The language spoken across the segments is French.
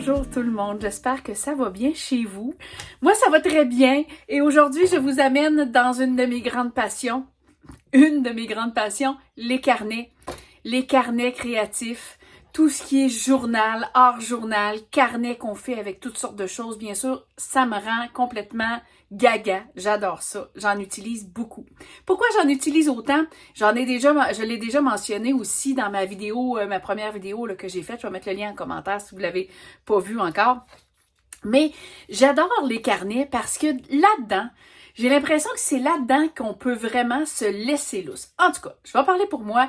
Bonjour tout le monde, j'espère que ça va bien chez vous. Moi, ça va très bien et aujourd'hui, je vous amène dans une de mes grandes passions. Les carnets. Les carnets créatifs, tout ce qui est journal, hors journal, carnet qu'on fait avec toutes sortes de choses. Bien sûr, ça me rend complètement gaga. J'adore ça. J'en utilise beaucoup. Pourquoi j'en utilise autant? Je l'ai déjà mentionné aussi dans ma vidéo, ma première vidéo là, que j'ai faite. Je vais mettre le lien en commentaire si vous ne l'avez pas vu encore. Mais j'adore les carnets parce que là-dedans, j'ai l'impression que c'est là-dedans qu'on peut vraiment se laisser lousse. En tout cas, je vais parler pour moi.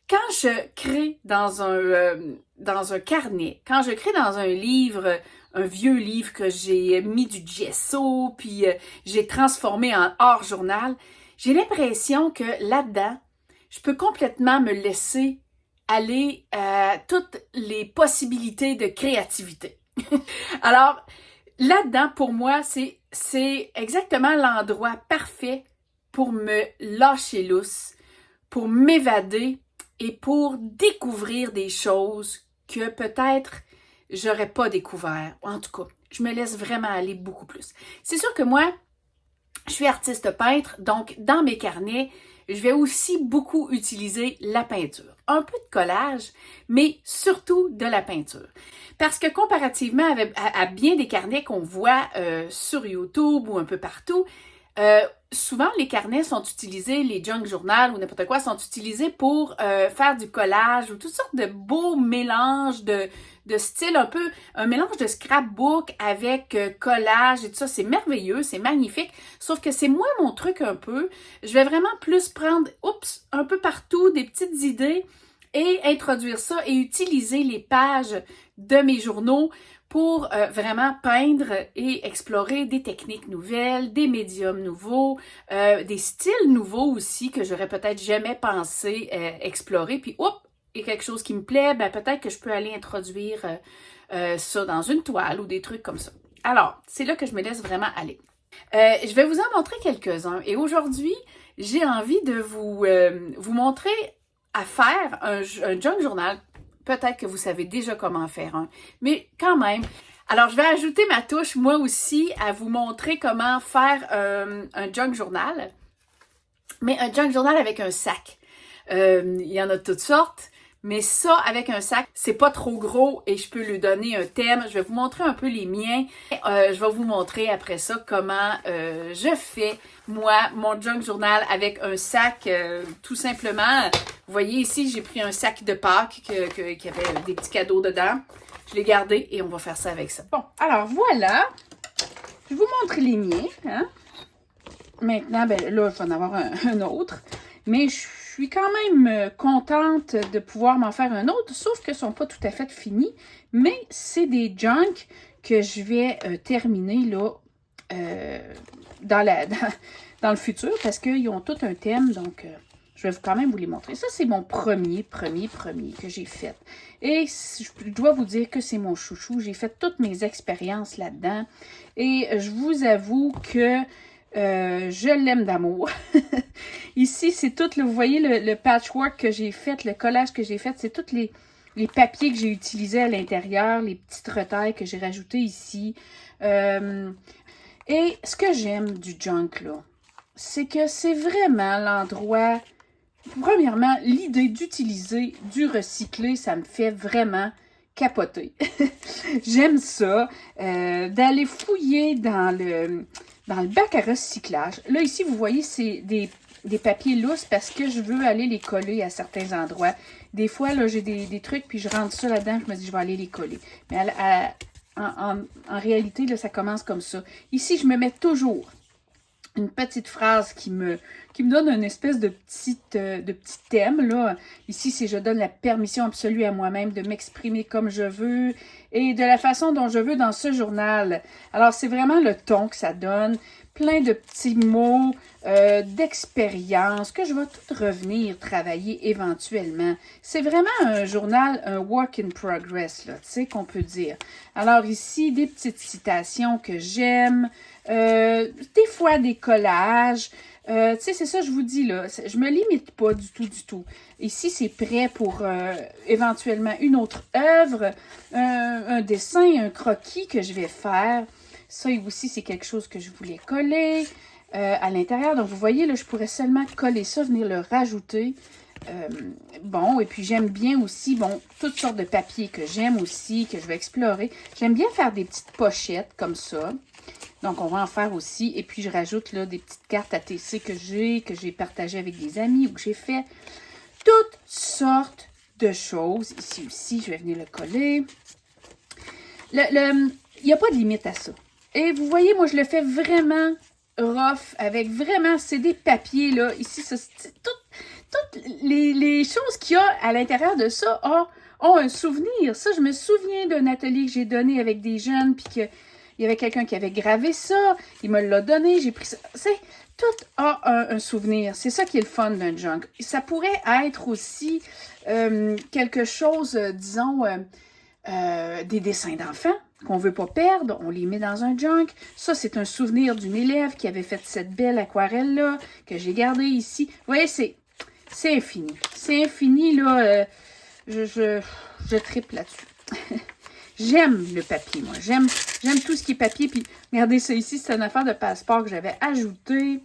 Quand je crée dans un carnet, quand je crée dans un livre, un vieux livre que j'ai mis du gesso, puis j'ai transformé en hors-journal, j'ai l'impression que là-dedans, je peux complètement me laisser aller à toutes les possibilités de créativité. Alors, là-dedans, pour moi, c'est exactement l'endroit parfait pour me lâcher lousse, pour m'évader et pour découvrir des choses que peut-être j'aurais pas découvert. En tout cas, je me laisse vraiment aller beaucoup plus. C'est sûr que moi, je suis artiste peintre, donc dans mes carnets, je vais aussi beaucoup utiliser la peinture. Un peu de collage, mais surtout de la peinture. Parce que comparativement à bien des carnets qu'on voit sur YouTube ou un peu partout, souvent les carnets sont utilisés, les junk journal ou n'importe quoi, sont utilisés pour faire du collage ou toutes sortes de beaux mélanges de styles, un mélange de scrapbook avec collage et tout ça. C'est merveilleux, c'est magnifique, sauf que c'est moins mon truc un peu. Je vais vraiment plus prendre, un peu partout des petites idées et introduire ça et utiliser les pages de mes journaux pour vraiment peindre et explorer des techniques nouvelles, des médiums nouveaux, des styles nouveaux aussi que j'aurais peut-être jamais pensé explorer. Puis, il y a quelque chose qui me plaît, ben peut-être que je peux aller introduire ça dans une toile ou des trucs comme ça. Alors, c'est là que je me laisse vraiment aller. Je vais vous en montrer quelques-uns. Et aujourd'hui, j'ai envie de vous montrer à faire un junk journal. Peut-être que vous savez déjà comment faire un, mais quand même. Alors, je vais ajouter ma touche, moi aussi, à vous montrer comment faire un junk journal. Mais un junk journal avec un sac. Il y en a de toutes sortes. Mais ça, avec un sac, c'est pas trop gros et je peux lui donner un thème. Je vais vous montrer un peu les miens. Je vais vous montrer après ça comment je fais, moi, mon junk journal avec un sac, tout simplement. Vous voyez ici, j'ai pris un sac de Pâques qui avait des petits cadeaux dedans. Je l'ai gardé et on va faire ça avec ça. Bon, alors voilà. Je vous montre les miens. Hein? Maintenant, ben là, il faut en avoir un autre. Mais je suis quand même contente de pouvoir m'en faire un autre, sauf que ne sont pas tout à fait finis. Mais c'est des junk que je vais terminer là dans le futur parce qu'ils ont tout un thème. Donc, je vais quand même vous les montrer. Ça, c'est mon premier que j'ai fait. Et je dois vous dire que c'est mon chouchou. J'ai fait toutes mes expériences là-dedans. Et je vous avoue que je l'aime d'amour. Ici, c'est tout, vous voyez le patchwork que j'ai fait, le collage que j'ai fait, c'est tous les papiers que j'ai utilisés à l'intérieur, les petites retailles que j'ai rajoutées ici. Et ce que j'aime du junk, là, c'est que c'est vraiment l'endroit, premièrement, l'idée d'utiliser du recyclé, ça me fait vraiment capoter. J'aime ça, d'aller fouiller dans le bac à recyclage. Là, ici, vous voyez, c'est des papiers lousses parce que je veux aller les coller à certains endroits. Des fois, là, j'ai des trucs, puis je rentre ça là-dedans, je me dis, je vais aller les coller. Mais en réalité, là, ça commence comme ça. Ici, je me mets toujours une petite phrase qui me donne une espèce de petit thème, là. Ici, c'est je donne la permission absolue à moi-même de m'exprimer comme je veux et de la façon dont je veux dans ce journal. Alors, c'est vraiment le ton que ça donne. Plein de petits mots d'expérience que je vais tout revenir travailler éventuellement. C'est vraiment un journal, un work in progress, là, tu sais, qu'on peut dire. Alors ici, des petites citations que j'aime, des fois des collages, Tu sais, c'est ça, je vous dis, là. Je me limite pas du tout, du tout. Ici, c'est prêt pour éventuellement une autre œuvre, un dessin, un croquis que je vais faire. Ça aussi, c'est quelque chose que je voulais coller à l'intérieur. Donc, vous voyez, là, je pourrais seulement coller ça, venir le rajouter. Bon, et puis j'aime bien aussi, bon, toutes sortes de papiers que j'aime aussi, que je vais explorer. J'aime bien faire des petites pochettes comme ça. Donc, on va en faire aussi. Et puis, je rajoute là des petites cartes ATC que j'ai partagées avec des amis ou que j'ai fait. Toutes sortes de choses. Ici aussi, je vais venir le coller. Il n'y a pas de limite à ça. Et vous voyez, moi, je le fais vraiment rough, avec vraiment, c'est des papiers, là. Ici, ça, toutes les choses qu'il y a à l'intérieur de ça ont un souvenir. Ça, je me souviens d'un atelier que j'ai donné avec des jeunes, puis qu'il y avait quelqu'un qui avait gravé ça, il me l'a donné, j'ai pris ça. Tout a un souvenir. C'est ça qui est le fun d'un junk. Ça pourrait être aussi quelque chose, disons, des dessins d'enfants qu'on ne veut pas perdre, on les met dans un junk. Ça, c'est un souvenir d'une élève qui avait fait cette belle aquarelle-là, que j'ai gardée ici. Vous voyez, c'est infini. C'est infini, là. Je tripe là-dessus. J'aime le papier, moi. J'aime tout ce qui est papier. Puis, regardez ça ici, c'est une affaire de passeport que j'avais ajouté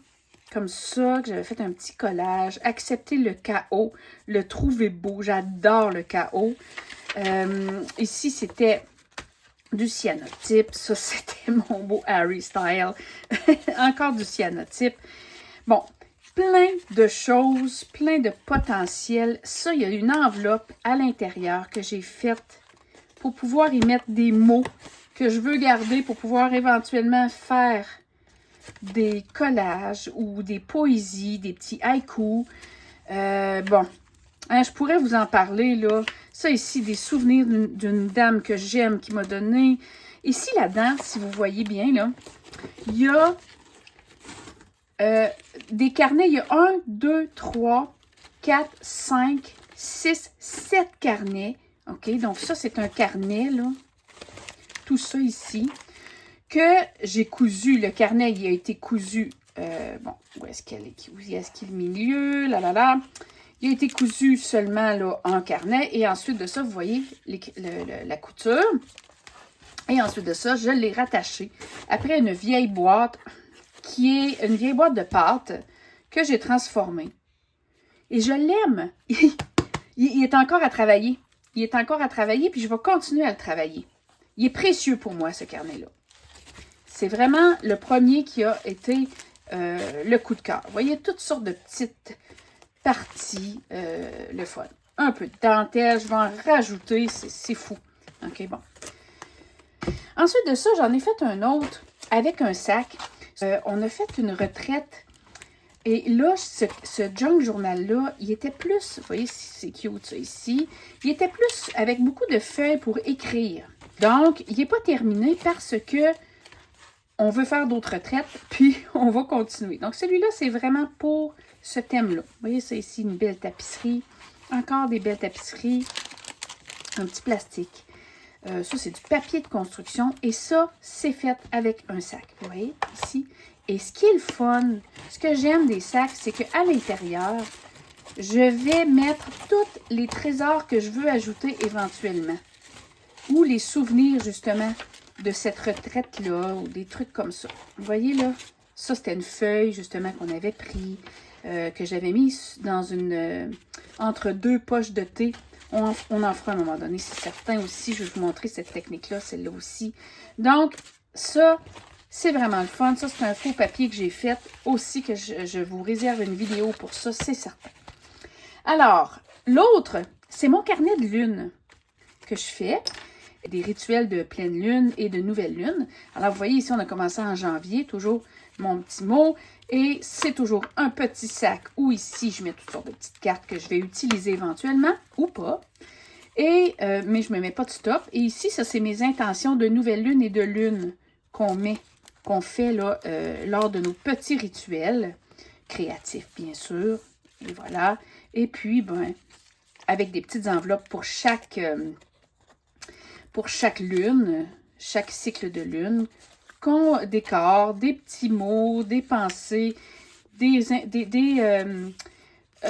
comme ça, que j'avais fait un petit collage. Accepter le chaos, le trouver beau. J'adore le chaos. Ici, c'était du cyanotype. Ça, c'était mon beau Harry Style. Encore du cyanotype. Bon, plein de choses, plein de potentiel. Ça, il y a une enveloppe à l'intérieur que j'ai faite pour pouvoir y mettre des mots que je veux garder pour pouvoir éventuellement faire des collages ou des poésies, des petits haïkus. Bon, hein, je pourrais vous en parler, là. Ça ici, des souvenirs d'une dame que j'aime qui m'a donné. Ici, là-dedans, si vous voyez bien, là, il y a des carnets. Il y a 1, 2, 3, 4, 5, 6, 7 carnets. OK, donc ça, c'est un carnet, là. Tout ça ici, que j'ai cousu. Le carnet, il a été cousu. Bon, où est-ce qu'elle est? Où est-ce qu'il est le milieu? Là, là, là. Il a été cousu seulement, là, en carnet. Et ensuite de ça, vous voyez la couture. Et ensuite de ça, je l'ai rattaché après une vieille boîte qui est une vieille boîte de pâte que j'ai transformée. Et je l'aime. Il est encore à travailler. Il est encore à travailler, puis je vais continuer à le travailler. Il est précieux pour moi, ce carnet-là. C'est vraiment le premier qui a été le coup de cœur. Vous voyez, toutes sortes de petites parties, le fun. Un peu de dentelle, je vais en rajouter, c'est fou. OK, bon. Ensuite de ça, j'en ai fait un autre avec un sac. On a fait une retraite. Et là, ce junk journal-là, il était plus, vous voyez, c'est cute ça ici, il était plus avec beaucoup de feuilles pour écrire. Donc, il n'est pas terminé parce que on veut faire d'autres retraites, puis on va continuer. Donc, celui-là, c'est vraiment pour ce thème-là. Vous voyez ça ici, une belle tapisserie, encore des belles tapisseries, un petit plastique. Ça, c'est du papier de construction et ça, c'est fait avec un sac. Vous voyez, ici. Et ce qui est le fun, ce que j'aime des sacs, c'est qu'à l'intérieur, je vais mettre tous les trésors que je veux ajouter éventuellement. Ou les souvenirs, justement, de cette retraite-là, ou des trucs comme ça. Vous voyez, là, ça, c'était une feuille, justement, qu'on avait pris, que j'avais mis dans une... entre deux poches de thé. On en fera à un moment donné, c'est certain aussi. Je vais vous montrer cette technique-là, celle-là aussi. Donc, ça... c'est vraiment le fun. Ça, c'est un faux papier que j'ai fait aussi, que je vous réserve une vidéo pour ça, c'est certain. Alors, l'autre, c'est mon carnet de lune que je fais. Des rituels de pleine lune et de nouvelle lune. Alors, vous voyez, ici, on a commencé en janvier, toujours mon petit mot. Et c'est toujours un petit sac où ici, je mets toutes sortes de petites cartes que je vais utiliser éventuellement ou pas. Et, mais je ne me mets pas de stop. Et ici, ça, c'est mes intentions de nouvelle lune et de lune qu'on fait là, lors de nos petits rituels créatifs, bien sûr. Et voilà. Et puis, ben, avec des petites enveloppes pour chaque lune, chaque cycle de lune, qu'on décore des petits mots, des pensées,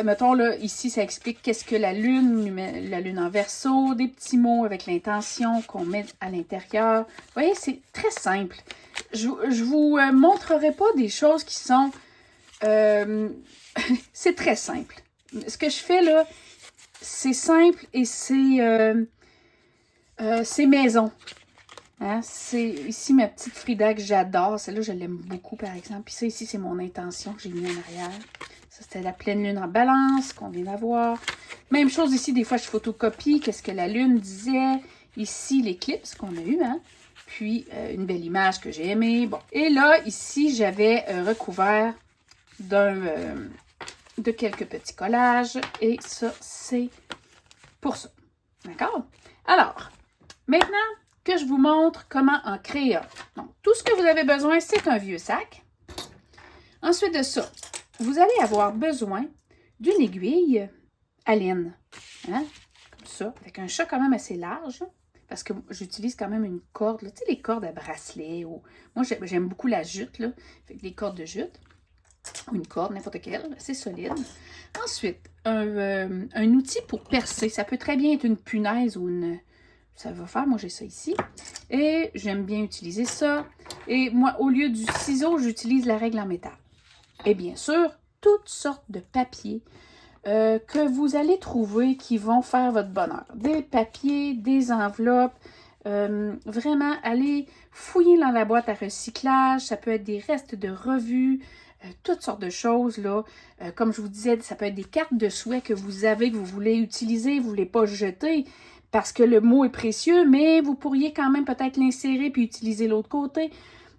mettons là, ici, ça explique qu'est-ce que la lune en Verseau, des petits mots avec l'intention qu'on met à l'intérieur. Vous voyez, c'est très simple. Je vous montrerai pas des choses qui sont... c'est très simple. Ce que je fais là, c'est simple et c'est maison. Hein? C'est ici ma petite Frida que j'adore. Celle-là, je l'aime beaucoup, par exemple. Puis ça, ici, c'est mon intention que j'ai mis en arrière. Ça, c'était la pleine lune en balance qu'on vient d'avoir. Même chose ici, des fois, je photocopie. Qu'est-ce que la lune disait? Ici, l'éclipse qu'on a eu, hein? Puis, une belle image que j'ai aimée. Bon. Et là, ici, j'avais recouvert de quelques petits collages. Et ça, c'est pour ça. D'accord? Alors, maintenant que je vous montre comment en créer un. Donc, tout ce que vous avez besoin, c'est un vieux sac. Ensuite de ça, vous allez avoir besoin d'une aiguille à laine. Hein? Comme ça, avec un chat quand même assez large. Parce que j'utilise quand même une corde. Là. Tu sais, les cordes à bracelet. Ou... Moi, j'aime beaucoup la jute. Là. Fait que les cordes de jute. Ou une corde, n'importe quelle. C'est solide. Ensuite, un outil pour percer. Ça peut très bien être une punaise ou une... Ça va faire, moi j'ai ça ici. Et j'aime bien utiliser ça. Et moi, au lieu du ciseau, j'utilise la règle en métal. Et bien sûr, toutes sortes de papiers que vous allez trouver qui vont faire votre bonheur. Des papiers, des enveloppes. Vraiment, allez fouiller dans la boîte à recyclage. Ça peut être des restes de revues. Toutes sortes de choses, là. Comme je vous disais, ça peut être des cartes de souhait que vous avez, que vous voulez utiliser, vous ne voulez pas jeter. Parce que le mot est précieux, mais vous pourriez quand même peut-être l'insérer puis utiliser l'autre côté.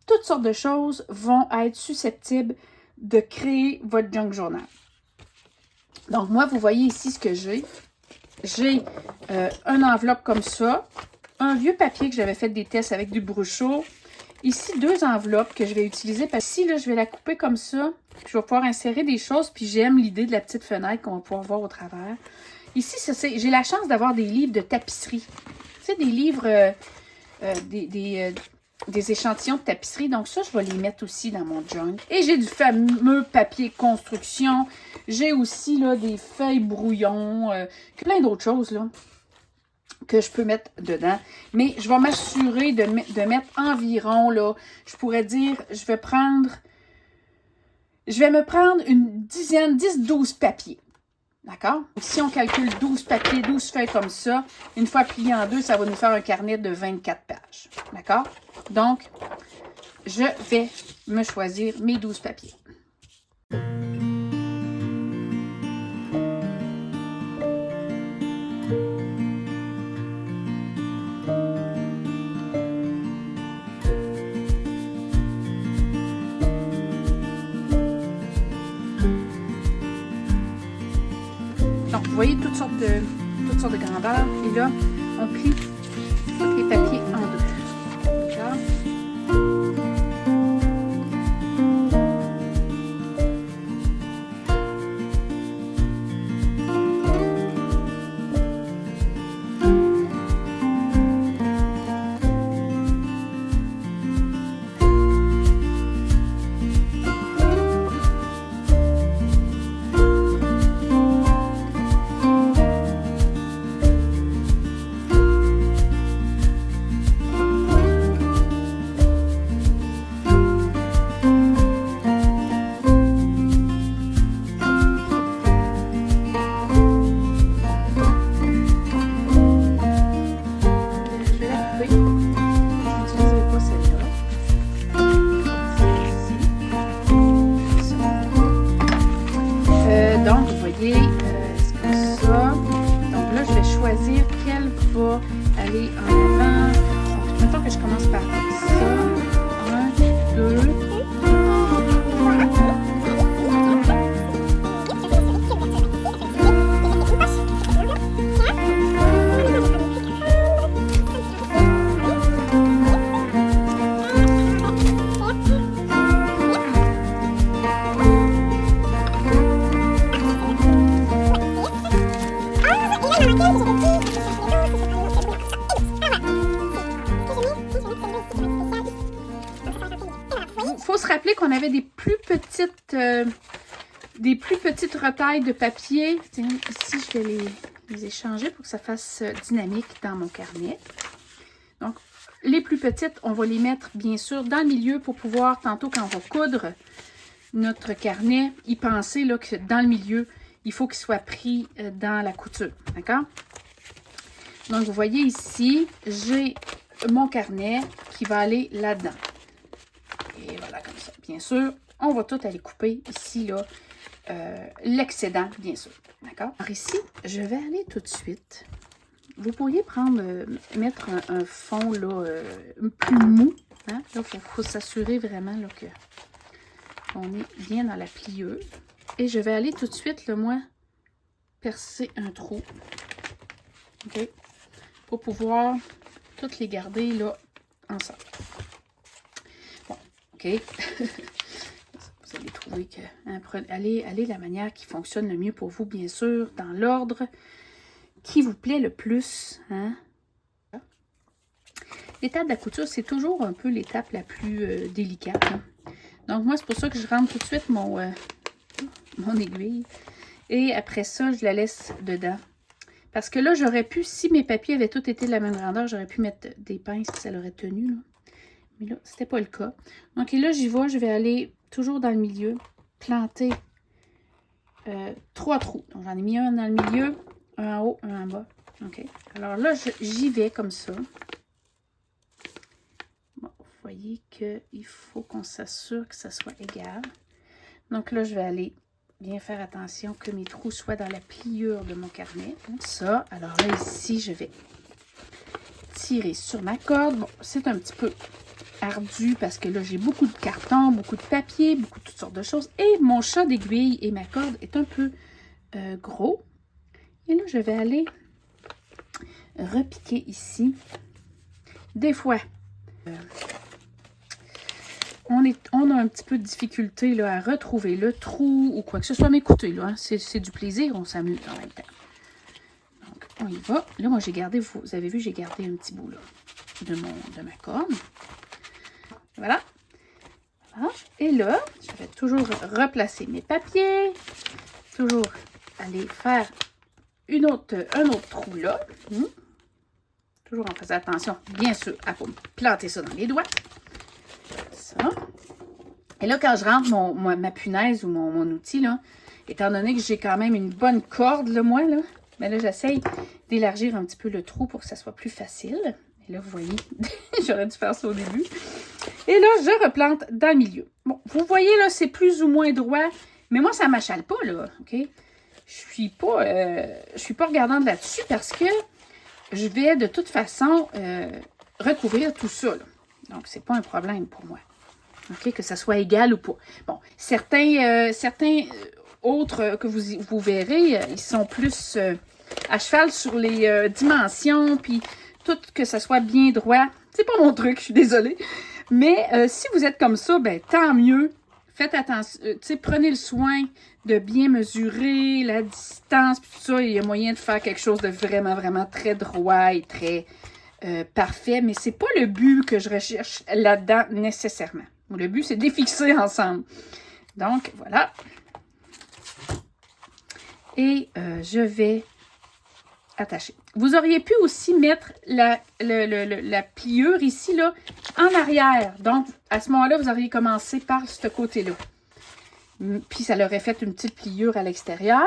Toutes sortes de choses vont être susceptibles de créer votre junk journal. Donc, moi, vous voyez ici ce que j'ai. J'ai une enveloppe comme ça, un vieux papier que j'avais fait des tests avec du Bruchot. Ici, 2 enveloppes que je vais utiliser parce que ici, là, je vais la couper comme ça. Je vais pouvoir insérer des choses, puis j'aime l'idée de la petite fenêtre qu'on va pouvoir voir au travers. Ici, j'ai la chance d'avoir des livres de tapisserie. Tu sais, des livres, des échantillons de tapisserie. Donc ça, je vais les mettre aussi dans mon junk. Et j'ai du fameux papier construction. J'ai aussi là, des feuilles brouillon. Plein d'autres choses là que je peux mettre dedans. Mais je vais m'assurer de mettre environ, là, je pourrais dire, je vais me prendre une dizaine, 10-12 papiers. D'accord? Si on calcule 12 papiers, 12 feuilles comme ça, une fois plié en deux, ça va nous faire un carnet de 24 pages. D'accord? Donc, je vais me choisir mes 12 papiers. Donc, vous voyez toutes sortes de grandeurs. Et là, on plie tous les papiers en deux. D'accord? faut se rappeler qu'on avait des plus petites retailles de papier. Tiens, ici, je vais les échanger pour que ça fasse dynamique dans mon carnet. Donc, les plus petites, on va les mettre, bien sûr, dans le milieu pour pouvoir, tantôt, quand on va coudre notre carnet, y penser là, que dans le milieu, il faut qu'il soit pris dans la couture. D'accord? Donc, vous voyez ici, j'ai mon carnet qui va aller là-dedans. Et voilà, comme ça. Bien sûr, on va tout aller couper ici, là, l'excédent, bien sûr. D'accord? Alors ici, je vais aller tout de suite. Vous pourriez prendre, mettre un fond, là, plus mou. Hein? Là, il faut s'assurer vraiment, là, qu'on est bien dans la plieuse. Et je vais aller tout de suite, là, moi, percer un trou. OK? Pour pouvoir toutes les garder, là, ensemble. Bon, OK? Vous allez trouver que... Hein, allez la manière qui fonctionne le mieux pour vous, bien sûr, dans l'ordre qui vous plaît le plus. Hein? L'étape de la couture, c'est toujours un peu l'étape la plus délicate. Hein? Donc, moi, c'est pour ça que je rentre tout de suite mon aiguille. Et après ça, je la laisse dedans. Parce que là, j'aurais pu, si mes papiers avaient tous été de la même grandeur, j'aurais pu mettre des pinces et ça l'aurait tenu. Là. Mais là, c'était pas le cas. Donc, et là, j'y vais. Je vais aller toujours dans le milieu, planter 3 trous. Donc, j'en ai mis un dans le milieu, un en haut, un en bas. OK. Alors là, j'y vais comme ça. Bon, vous voyez qu'il faut qu'on s'assure que ça soit égal. Donc là, je vais aller bien faire attention que mes trous soient dans la pliure de mon carnet. Comme ça. Alors là, ici, je vais tirer sur ma corde. Bon, c'est un petit peu ardu parce que là, j'ai beaucoup de carton, beaucoup de papier, beaucoup de toutes sortes de choses. Et mon chat d'aiguille et ma corde est un peu gros. Et là, je vais aller repiquer ici. Des fois, on a un petit peu de difficulté là, à retrouver le trou ou quoi que ce soit. Mais écoutez, là, hein, c'est du plaisir, on s'amuse en même temps. Donc, on y va. Là, moi, j'ai gardé, vous avez vu, j'ai gardé un petit bout là, de ma corde. Voilà. Voilà. Et là, je vais toujours replacer mes papiers. Toujours aller faire un autre trou là. Toujours en faisant attention, bien sûr, à ne pas me planter ça dans les doigts. Ça. Et là, quand je rentre ma punaise ou mon outil, là, étant donné que j'ai quand même une bonne corde, là, moi, là, ben là, j'essaye d'élargir un petit peu le trou pour que ça soit plus facile. Et là, vous voyez, j'aurais dû faire ça au début. Et là, je replante dans le milieu. Bon, vous voyez, là, c'est plus ou moins droit, mais moi, ça ne m'achale pas, là, OK? Je suis pas regardante là-dessus parce que je vais, de toute façon, recouvrir tout ça, là. Donc, c'est pas un problème pour moi. OK? Que ça soit égal ou pas. Bon, certains autres que vous verrez, ils sont plus à cheval sur les dimensions, puis tout que ça soit bien droit. C'est pas mon truc, je suis désolée. Mais si vous êtes comme ça, ben tant mieux. Faites attention, prenez le soin de bien mesurer la distance, puis tout ça. Il y a moyen de faire quelque chose de vraiment, vraiment très droit et très parfait. Mais c'est pas le but que je recherche là-dedans nécessairement. Le but, c'est de les fixer ensemble. Donc, voilà. Et je vais attacher. Vous auriez pu aussi mettre la pliure ici, là, en arrière. Donc, à ce moment-là, vous auriez commencé par ce côté-là. Puis, ça leur aurait fait une petite pliure à l'extérieur.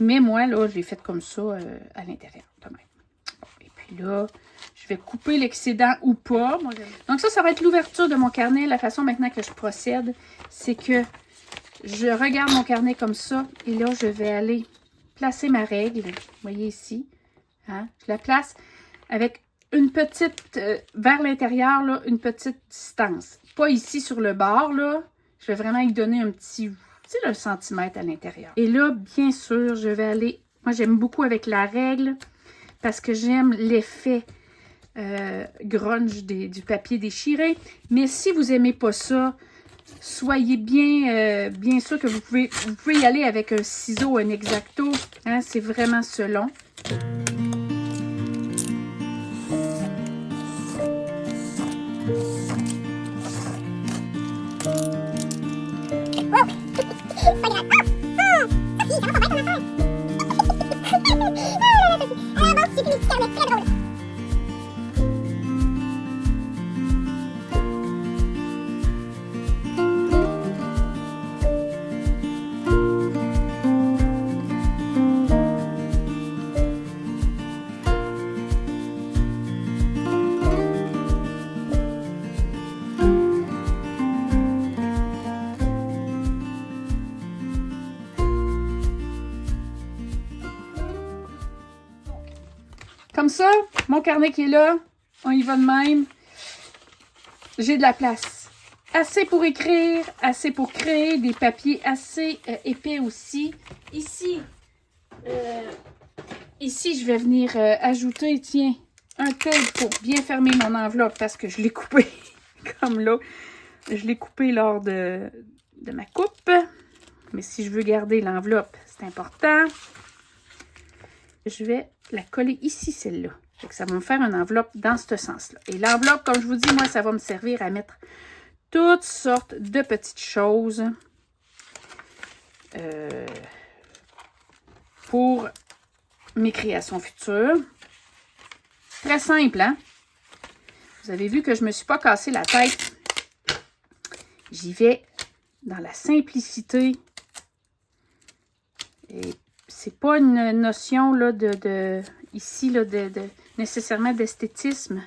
Mais moi, là, je l'ai fait comme ça à l'intérieur. Et puis là, je vais couper l'excédent ou pas. Donc, ça va être l'ouverture de mon carnet. La façon maintenant que je procède, c'est que je regarde mon carnet comme ça. Et là, je vais aller placer ma règle. Vous voyez ici. Hein? Je la place avec une petite, vers l'intérieur, là, une petite distance. Pas ici sur le bord, là. Je vais vraiment y donner un petit, un centimètre à l'intérieur. Et là, bien sûr, je vais aller, moi j'aime beaucoup avec la règle, parce que j'aime l'effet grunge du papier déchiré. Mais si vous n'aimez pas ça, soyez bien sûr que vous pouvez y aller avec un ciseau, un X-Acto. Hein, c'est vraiment selon. ça. Mon carnet qui est là. On y va de même. J'ai de la place. Assez pour écrire, assez pour créer, des papiers assez épais aussi. Ici, je vais venir ajouter, tiens, un tape pour bien fermer mon enveloppe parce que je l'ai coupé comme là. Je l'ai coupé lors de ma coupe. Mais si je veux garder l'enveloppe, c'est important. Je vais la coller ici, celle-là. Ça va me faire une enveloppe dans ce sens-là. Et l'enveloppe, comme je vous dis, moi, ça va me servir à mettre toutes sortes de petites choses pour mes créations futures. Très simple, hein? Vous avez vu que je ne me suis pas cassé la tête. J'y vais dans la simplicité. Et c'est pas une notion là, ici là, nécessairement d'esthétisme.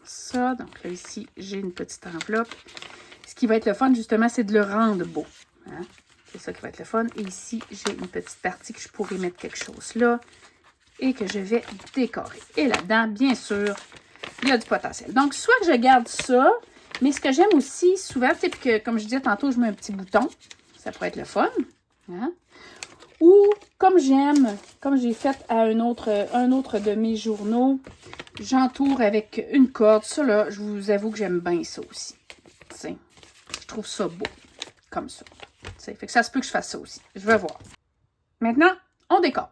Ça, donc là, ici, j'ai une petite enveloppe. Ce qui va être le fun, justement, c'est de le rendre beau. Hein? C'est ça qui va être le fun. Et ici, j'ai une petite partie que je pourrais mettre quelque chose là et que je vais décorer. Et là-dedans, bien sûr, il y a du potentiel. Donc, soit que je garde ça, mais ce que j'aime aussi souvent, c'est que, comme je disais tantôt, je mets un petit bouton. Ça pourrait être le fun. Hein? Ou, comme j'aime, comme j'ai fait à un autre de mes journaux, j'entoure avec une corde. Ça, là, je vous avoue que j'aime bien ça aussi. T'sais, je trouve ça beau, comme ça. T'sais, fait que ça se peut que je fasse ça aussi. Je vais voir. Maintenant, on décore.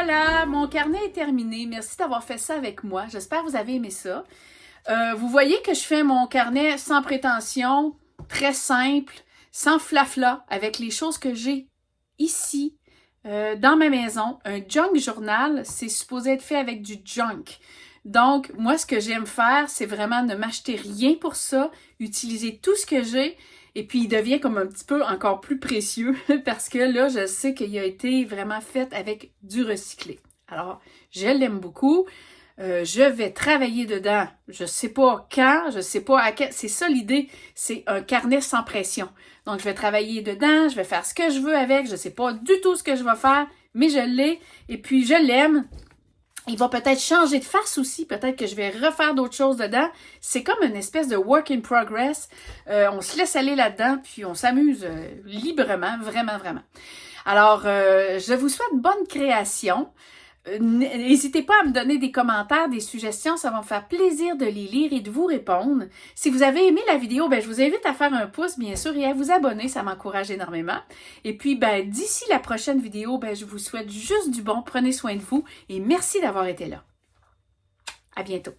voilà, mon carnet est terminé. Merci d'avoir fait ça avec moi. J'espère que vous avez aimé ça. Vous voyez que je fais mon carnet sans prétention, très simple, sans flafla, avec les choses que j'ai ici, dans ma maison. Un junk journal, c'est supposé être fait avec du junk. Donc, moi, ce que j'aime faire, c'est vraiment ne m'acheter rien pour ça, utiliser tout ce que j'ai, et puis il devient comme un petit peu encore plus précieux parce que là, je sais qu'il a été vraiment fait avec du recyclé. Alors, je l'aime beaucoup. Je vais travailler dedans. Je sais pas quand, je sais pas à quel. C'est ça l'idée. C'est un carnet sans pression. Donc, je vais travailler dedans, je vais faire ce que je veux avec. Je sais pas du tout ce que je vais faire, mais je l'ai. Et puis, je l'aime. Il va peut-être changer de face aussi. Peut-être que je vais refaire d'autres choses dedans. C'est comme une espèce de work in progress. On se laisse aller là-dedans, puis on s'amuse librement, vraiment, vraiment. Alors, je vous souhaite bonne création. N'hésitez pas à me donner des commentaires, des suggestions, ça va me faire plaisir de les lire et de vous répondre. Si vous avez aimé la vidéo, je vous invite à faire un pouce, bien sûr, et à vous abonner, ça m'encourage énormément. Et puis, d'ici la prochaine vidéo, je vous souhaite juste du bon, prenez soin de vous et merci d'avoir été là. À bientôt.